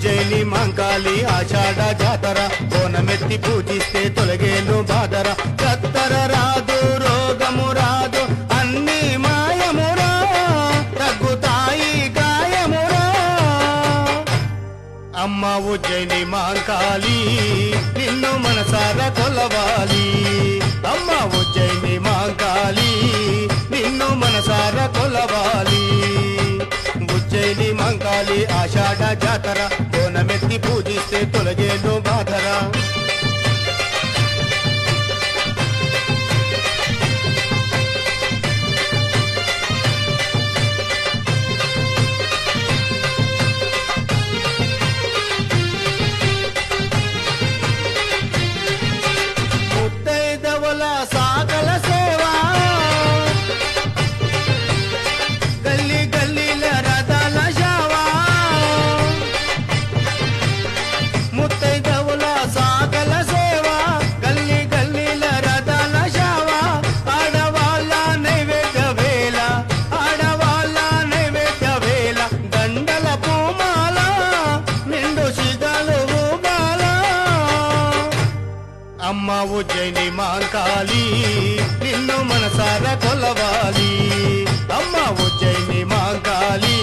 ఉజ్జయిని మాంకాళి ఆషాఢ జాతర బోనమెత్తి పూజిస్తే తొలగేను బాధర కత్తర రాదు రోగము రాదు అన్ని మాయమురా తగ్గుతాయి గాయమురా అమ్మ ఉజ్జయిని మాంకాళి నిన్ను మనసారా కొలవాలి అమ్మ ఉజ్జయిని మాంకాళి నిన్ను మనసారా కొలవాలి ఉజ్జయిని మాంకాళి ఆషాఢ జాతర బోనమెత్తి పూజిస్తే తొలగేను బాధర ముత్తైదవల సాగల సేవా గల్లీ గల్లీల రథాల షావా ముత్తైదవల సాగల సేవా గల్లీ గల్లీల రథాల షావా ఆడవాళ్ళ నైవేద్య వేళ ఆడవాళ్ళ నైవేద్య వేళ దండల పూమాల నిండు సిగలు ఊగాల అమ్మ ఉజ్జయిని మాంకాళి నిన్ను మనసారా కొలవాలి అమ్మ ఉజ్జయిని మాంకాళి